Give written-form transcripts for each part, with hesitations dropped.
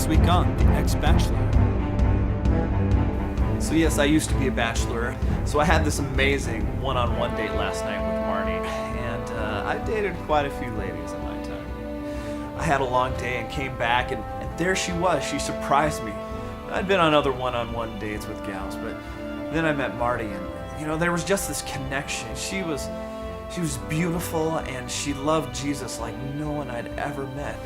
This week on the Exbachelor. So yes, I used to be a bachelor. So I had this amazing one-on-one date last night with Marty, and I dated quite a few ladies in my time. I had a long day and came back, and there she was. She surprised me. I'd been on other one-on-one dates with gals, but then I met Marty, and there was just this connection. She was beautiful, and she loved Jesus like no one I'd ever met.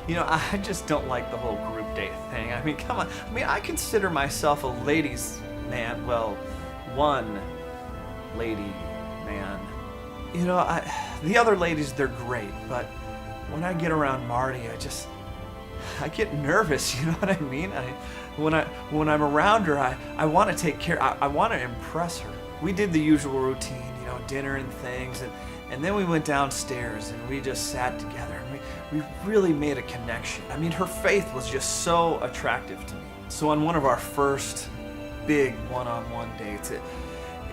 I just don't like the whole group date thing. I mean, come on. I consider myself a ladies' man. Well, one lady man. The other ladies, they're great, but when I get around Marty, I get nervous. You know what I mean? When I'm around her, I want to take care. I want to impress her. We did the usual routine, dinner and things, and then we went downstairs and we just sat together, and we really made a connection. I mean, her faith was just so attractive to me. So on one of our first big one-on-one dates,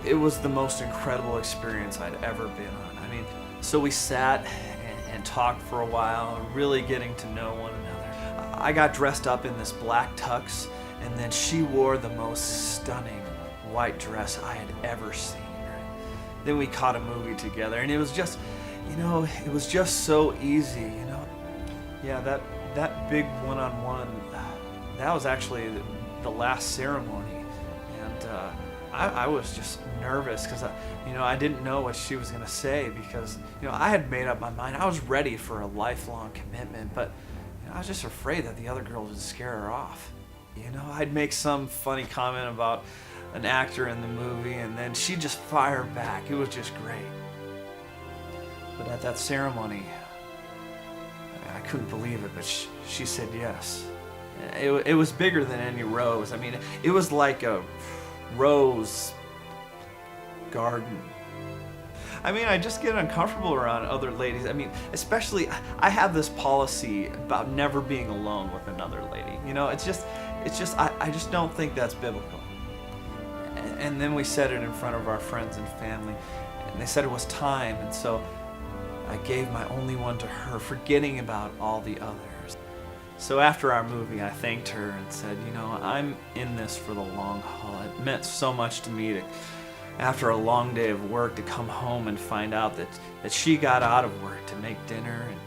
it was the most incredible experience I'd ever been on. So we sat and talked for a while, really getting to know one another. I got dressed up in this black tux, and then she wore the most stunning white dress I had ever seen. Then we caught a movie together, and it was just, it was just so easy, Yeah, that big one-on-one, that was actually the last ceremony, and I was just nervous because I didn't know what she was gonna say, because I had made up my mind. I was ready for a lifelong commitment, but I was just afraid that the other girl would scare her off. I'd make some funny comment about an actor in the movie, and then she'd just fire back. It was just great. But at that ceremony, I couldn't believe it, but she said yes. It was bigger than any rose. It was like a rose garden. I just get uncomfortable around other ladies. Especially, I have this policy about never being alone with another lady. I just don't think that's biblical. And then we said it in front of our friends and family, and they said it was time, and so I gave my only one to her, forgetting about all the others. So after our movie, I thanked her and said, I'm in this for the long haul. It meant so much to me after a long day of work, to come home and find out that she got out of work to make dinner. And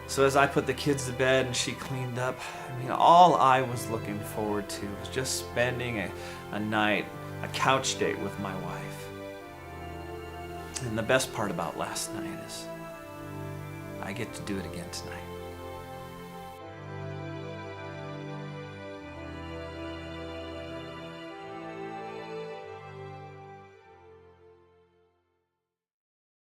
so as I put the kids to bed and she cleaned up, all I was looking forward to was just spending a night, a couch date with my wife. And the best part about last night is I get to do it again tonight.